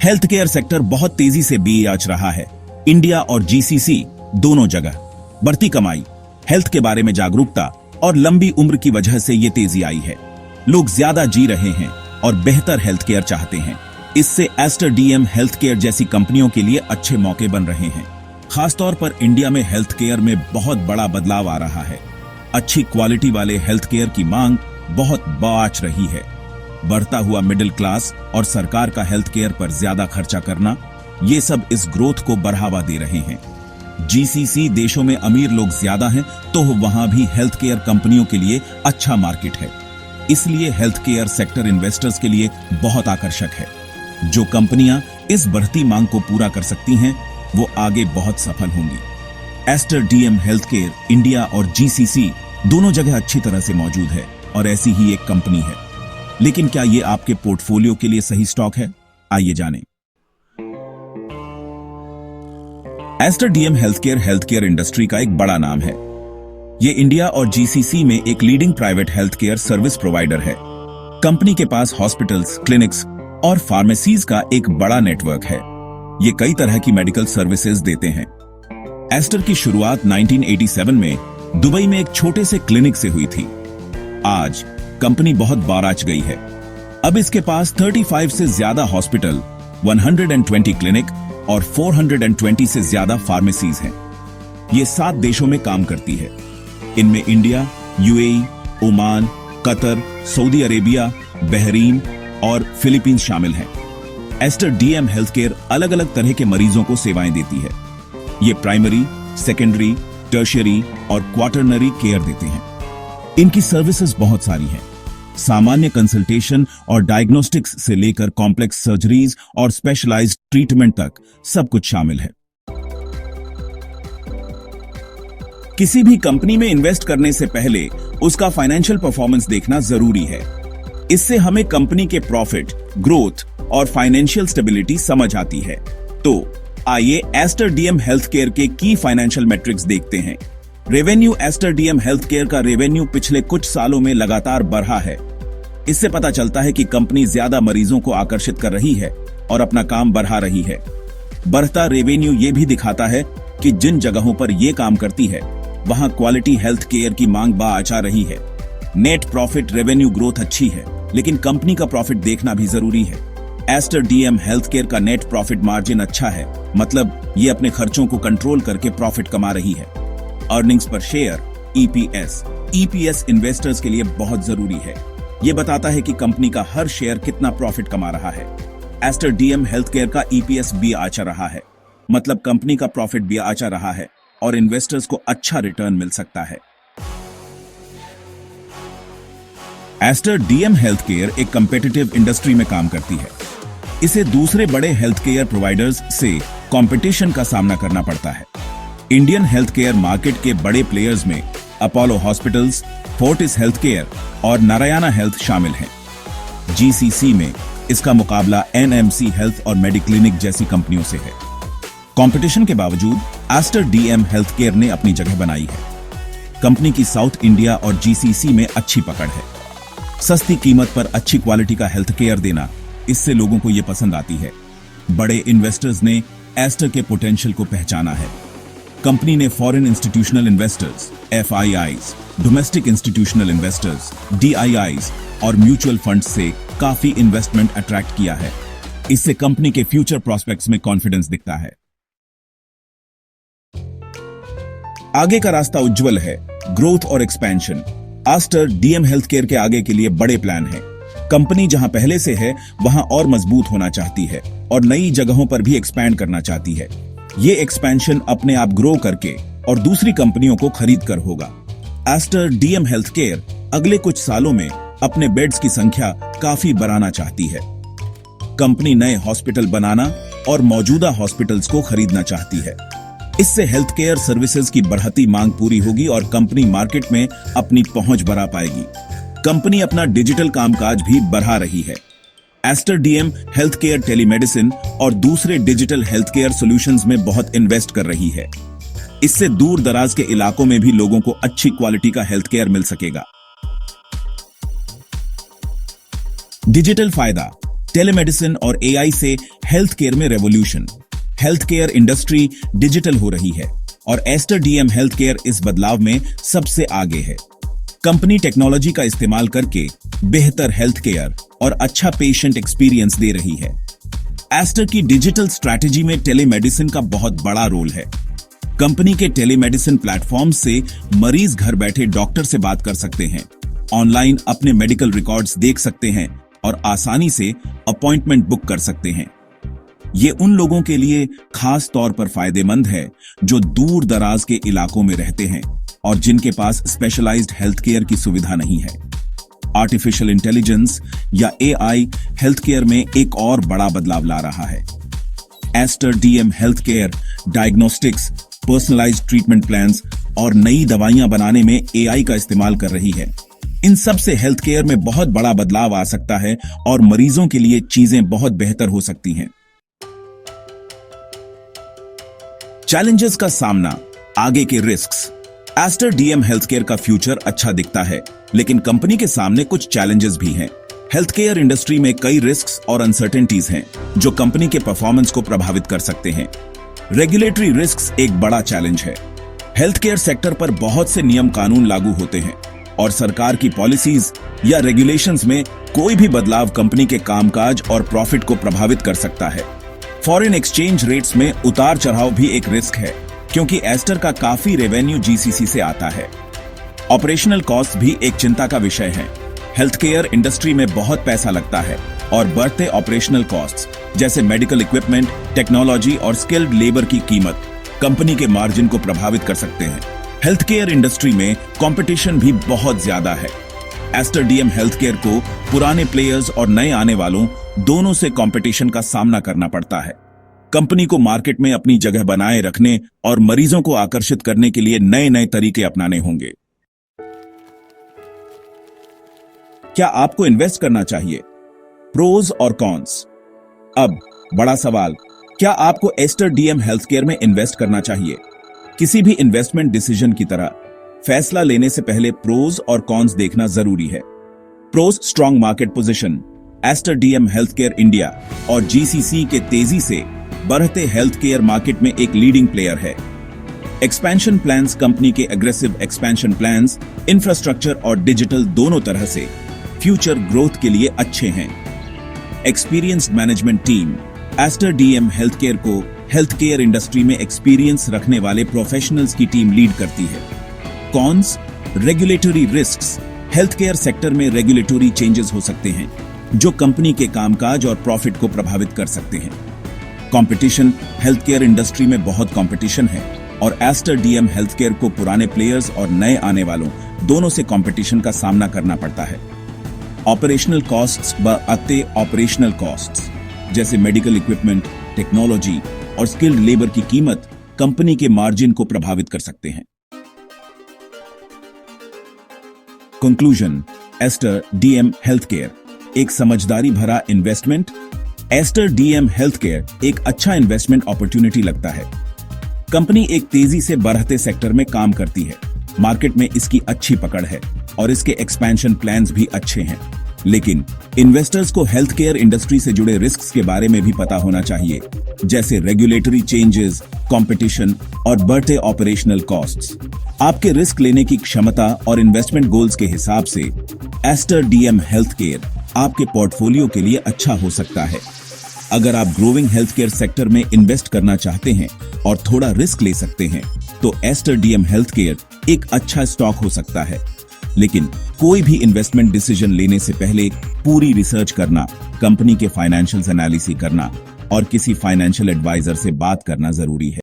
Health care sector बहुत तेजी से बेच रहा है। इंडिया और जीसीसी दोनों जगह बढ़ती कमाई, हेल्थ के बारे में जागरूकता और लंबी उम्र की वजह से ये तेजी आई है। लोग ज्यादा जी रहे हैं और बेहतर हेल्थ केयर चाहते हैं। इससे एस्टर डीएम हेल्थ केयर जैसी कंपनियों के लिए अच्छे मौके बन रहे हैं। खासतौर पर इंडिया में हेल्थ केयर में बहुत बड़ा बदलाव आ रहा है। अच्छी क्वालिटी वाले हेल्थ केयर की मांग बहुत बढ़ रही है। बढ़ता हुआ मिडिल क्लास और सरकार का हेल्थ केयर पर ज्यादा खर्चा करना, ये सब इस ग्रोथ को बढ़ावा दे रहे हैं। जीसीसी देशों में अमीर लोग ज्यादा हैं, तो वहां भी हेल्थ केयर कंपनियों के लिए अच्छा मार्केट है। इसलिए हेल्थ केयर सेक्टर इन्वेस्टर्स के लिए बहुत आकर्षक है। जो कंपनियां इस बढ़ती मांग को पूरा कर सकती हैं, वो आगे बहुत सफल होंगी। Ester DM health care India और जीसीसी दोनों जगह अच्छी तरह से मौजूद है और ऐसी ही एक कंपनी है। लेकिन क्या ये आपके पोर्टफोलियो के लिए सही स्टॉक है? आइए जानें। Ester DM health care industry का एक बड़ा नाम है। ये इंडिया और जीसीसी में एक leading private health care service provider है। कंपनी के पास हॉस्पिटल्स, क्लिनिक्स और फार्मेसीज का एक बड़ा नेटवर्क है। ये कई तरह की मेडिकल सर्विसेज देते हैं। एस्टर की शुरुआत 1987 में दुबई में एक छोटे से क्लिनिक से हुई थी। आज कंपनी बहुत बाराच गई है। अब इसके पास 35 से ज्यादा हॉस्पिटल, 120 क्लिनिक और 420 से ज्यादा फार्मेसीज हैं। ये 7 देशों में काम करती है। इनमें India, UAE, Oman, Qatar, Saudi Arabia, Bahrain और फिलीपींस शामिल हैं। एस्टर डीएम हेल्थ केयर अलग अलग तरह के मरीजों को सेवाएं देती है। ये प्राइमरी, सेकेंडरी, टर्शियरी और क्वार्टरनरी केयर देते हैं। इनकी सर्विसेज बहुत सारी हैं। सामान्य कंसल्टेशन और डायग्नोस्टिक्स से लेकर कॉम्प्लेक्स सर्जरीज और स्पेशलाइज्ड ट्रीटमेंट तक सब कुछ शामिल है। किसी भी कंपनी में इन्वेस्ट करने से पहले उसका फाइनेंशियल परफॉर्मेंस देखना जरूरी है। इससे हमें कंपनी के प्रॉफिट, ग्रोथ और फाइनेंशियल स्टेबिलिटी समझ आती है। तो आइए एस्टर डीएम हेल्थ केयर के की फाइनेंशियल मैट्रिक्स देखते हैं। Revenue ester DM health care का रेवेन्यू पिछले कुछ सालों में लगातार बढ़ा है। इससे पता चलता है कि कंपनी ज्यादा मरीजों को आकर्षित कर रही है और अपना काम बढ़ा रही है। बढ़ता रेवेन्यू ये भी दिखाता है कि जिन जगहों पर यह काम करती है, वहां क्वालिटी हेल्थ केयर की मांग बढ़ रही है। नेट प्रॉफिट रेवेन्यू ग्रोथ अच्छी है, लेकिन कंपनी का प्रॉफिट देखना भी जरूरी है। एस्टर डीएम हेल्थ केयर का नेट प्रॉफिट मार्जिन अच्छा है, मतलब ये अपने खर्चों को कंट्रोल करके प्रॉफिट कमा रही है। अर्निंग्स पर शेयर, ईपीएस इन्वेस्टर्स के लिए बहुत जरूरी है। ये बताता है कि कंपनी का हर शेयर कितना प्रॉफिट कमा रहा है। एस्टर डीएम हेल्थ केयर का ईपीएस भी अच्छा रहा है, मतलब कंपनी का प्रॉफिट भी अच्छा रहा है और इन्वेस्टर्स को अच्छा रिटर्न मिल सकता है। एस्टर डीएम हेल्थ केयर एक कंपेटिटिव इंडस्ट्री में काम करती है। इसे दूसरे बड़े हेल्थ केयर प्रोवाइडर्स से कंपटीशन का सामना करना पड़ता है। इंडियन हेल्थ केयर मार्केट के बड़े प्लेयर्स में Apollo hospitals, Fortis health care और नारायणा हेल्थ शामिल हैं। जीसीसी में इसका मुकाबला एनएमसी हेल्थ और मेडिक्लिनिक जैसी कंपनियों से है। कंपटीशन के बावजूद एस्टर डीएम हेल्थ केयर ने अपनी जगह बनाई है। कंपनी की साउथ इंडिया और जीसीसी में अच्छी पकड़ है। सस्ती कीमत पर अच्छी क्वालिटी का हेल्थ केयर देना, इससे लोगों को यह पसंद आती है। बड़े इन्वेस्टर्स ने एस्टर के पोटेंशियल को पहचाना है। कंपनी ने foreign institutional investors, FIIs, domestic institutional investors, DIIs और म्यूचुअल फंड्स से काफी इन्वेस्टमेंट अट्रैक्ट किया है। इससे कंपनी के फ्यूचर प्रॉस्पेक्ट्स में कॉन्फिडेंस दिखता है। आगे का रास्ता उज्जवल है, ग्रोथ और expansion. Ester DM health care के आगे के लिए बड़े प्लान हैं। कंपनी जहां पहले से है, वहां और मजबूत होना चाहती है और नई जगहों पर भी एक्सपैंड करना चाहती है। ये एक्सपेंशन अपने आप ग्रो करके और दूसरी कंपनियों को खरीद कर होगा। एस्टर डीएम हेल्थ केयर अगले कुछ सालों में अपने बेड्स की संख्या काफी बढ़ाना चाहती है। कंपनी नए हॉस्पिटल बनाना और मौजूदा हॉस्पिटल्स को खरीदना चाहती है। इससे हेल्थ केयर सर्विसेज की बढ़ती मांग पूरी होगी और कंपनी मार्केट में अपनी पहुंच बढ़ा पाएगी। कंपनी अपना डिजिटल कामकाज भी बढ़ा रही है। Ester DM health care telemedicine और दूसरे डिजिटल हेल्थ केयर सॉल्यूशंस में बहुत इन्वेस्ट कर रही है। इससे दूर दराज के इलाकों में भी लोगों को अच्छी क्वालिटी का हेल्थ केयर मिल सकेगा। डिजिटल फायदा, टेलीमेडिसिन और एआई से हेल्थ केयर में revolution. Health care industry digital हो रही है और एस्टर डीएम हेल्थ केयर इस बदलाव में सबसे आगे है। कंपनी टेक्नोलॉजी का इस्तेमाल करके बेहतर हेल्थ केयर और अच्छा पेशेंट एक्सपीरियंस दे रही है। एस्टर की डिजिटल स्ट्रैटेजी में टेलीमेडिसिन का बहुत बड़ा रोल है। कंपनी के टेलीमेडिसिन प्लेटफॉर्म से मरीज घर बैठे डॉक्टर से बात कर सकते हैं, ऑनलाइन अपने मेडिकल रिकॉर्ड्स देख सकते हैं और आसानी से अपॉइंटमेंट बुक कर सकते हैं। ये उन लोगों के लिए खास तौर पर फायदेमंद है जो दूर दराज के इलाकों में रहते हैं और जिनके पास स्पेशलाइज्ड हेल्थ केयर की सुविधा नहीं है। आर्टिफिशियल इंटेलिजेंस या एआई हेल्थ केयर में एक और बड़ा बदलाव ला रहा है। Ester DM health care diagnostics, personalised treatment plans और नई दवाइयां बनाने में एआई का इस्तेमाल कर रही है। इन सब से हेल्थ केयर में बहुत बड़ा बदलाव आ सकता है और मरीजों के लिए चीजें बहुत बेहतर हो सकती हैं। चैलेंजेस का सामना, आगे के risks. Ester DM health care का फ्यूचर अच्छा दिखता है, लेकिन कंपनी के सामने कुछ चैलेंजेस भी हैं। हेल्थ केयर इंडस्ट्री में कई रिस्क्स और अनसर्टेनिटीज हैं जो कंपनी के परफॉर्मेंस को प्रभावित कर सकते हैं। रेगुलेटरी रिस्क्स एक बड़ा चैलेंज है। हेल्थ केयर सेक्टर पर बहुत से नियम कानून लागू होते हैं और सरकार की पॉलिसीज या रेगुलेशंस में कोई भी बदलाव कंपनी के कामकाज और प्रॉफिट को प्रभावित कर सकता है। फॉरेन एक्सचेंज रेट्स में उतार चढ़ाव भी एक रिस्क है, क्योंकि एस्टर का काफी रेवेन्यू जीसीसी से आता है। ऑपरेशनल कॉस्ट भी एक चिंता का विषय है। हेल्थ केयर इंडस्ट्री में बहुत पैसा लगता है और बढ़ते ऑपरेशनल कॉस्ट्स जैसे मेडिकल इक्विपमेंट, टेक्नोलॉजी और स्किल्ड लेबर की कीमत कंपनी के मार्जिन को प्रभावित कर सकते हैं। हेल्थ केयर इंडस्ट्री में कंपटीशन भी बहुत ज्यादा है। एस्टर डीएम हेल्थ केयर को पुराने प्लेयर्स और नए आने वालों दोनों से कंपटीशन का सामना करना पड़ता है। कंपनी को मार्केट में अपनी जगह बनाए रखने और मरीजों को आकर्षित करने के लिए नए नए तरीके अपनाने होंगे। क्या आपको इन्वेस्ट करना चाहिए? प्रोज और कॉन्स। अब बड़ा सवाल, क्या आपको एस्टर डीएम हेल्थ केयर में इन्वेस्ट करना चाहिए? किसी भी इन्वेस्टमेंट डिसीजन की तरह फैसला लेने से पहले प्रोज और कॉन्स देखना जरूरी है। Pros, strong market position. Aster DM health care India और जीसीसी के तेजी से बढ़ते हेल्थ केयर मार्केट में एक लीडिंग प्लेयर है। एक्सपेंशन प्लान्स, कंपनी के एग्रेसिव एक्सपेंशन प्लान्स इंफ्रास्ट्रक्चर और डिजिटल दोनों तरह से फ्यूचर ग्रोथ के लिए अच्छे हैं। Experienced management team. Aster DM health care को हेल्थ केयर इंडस्ट्री में एक्सपीरियंस रखने वाले प्रोफेशनल्स की टीम लीड करती है। Cons, regulatory risks. Health care sector में रेगुलेटरी चेंजेस हो सकते हैं जो कंपनी के कामकाज और प्रॉफिट को प्रभावित कर सकते हैं। कंपटीशन, हेल्थ केयर इंडस्ट्री में बहुत कंपटीशन है और एस्टर डीएम हेल्थ केयर को पुराने प्लेयर्स और नए आने वालों दोनों से कंपटीशन का सामना करना पड़ता है। ऑपरेशनल कॉस्ट्स, बढ़ते ऑपरेशनल कॉस्ट्स जैसे मेडिकल इक्विपमेंट, टेक्नोलॉजी और स्किल्ड लेबर की कीमत कंपनी के मार्जिन को प्रभावित कर सकते हैं। Conclusion, ester DM health care एक समझदारी भरा investment. Ester DM health care एक अच्छा इन्वेस्टमेंट अपॉर्चुनिटी लगता है। कंपनी एक तेजी से बढ़ते सेक्टर में काम करती है, मार्केट में इसकी अच्छी पकड़ है और इसके एक्सपेंशन प्लान्स भी अच्छे हैं। लेकिन इन्वेस्टर्स को हेल्थ केयर इंडस्ट्री से जुड़े रिस्क्स के बारे में भी पता होना चाहिए, जैसे रेगुलेटरी चेंजेस, कंपटीशन और बढ़ते ऑपरेशनल कॉस्ट्स। आपके रिस्क लेने की क्षमता और इन्वेस्टमेंट गोल्स के हिसाब से एस्टर डीएम हेल्थ केयर आपके पोर्टफोलियो के लिए अच्छा हो सकता है। अगर आप ग्रोइंग हेल्थ केयर सेक्टर में इन्वेस्ट करना चाहते हैं और थोड़ा रिस्क ले सकते हैं, तो एस्टर डीएम हेल्थ केयर एक अच्छा स्टॉक हो सकता है। लेकिन कोई भी इन्वेस्टमेंट डिसीजन लेने से पहले पूरी रिसर्च करना, कंपनी के फाइनेंशियल एनालिसिस करना और किसी फाइनेंशियल एडवाइजर से बात करना जरूरी है।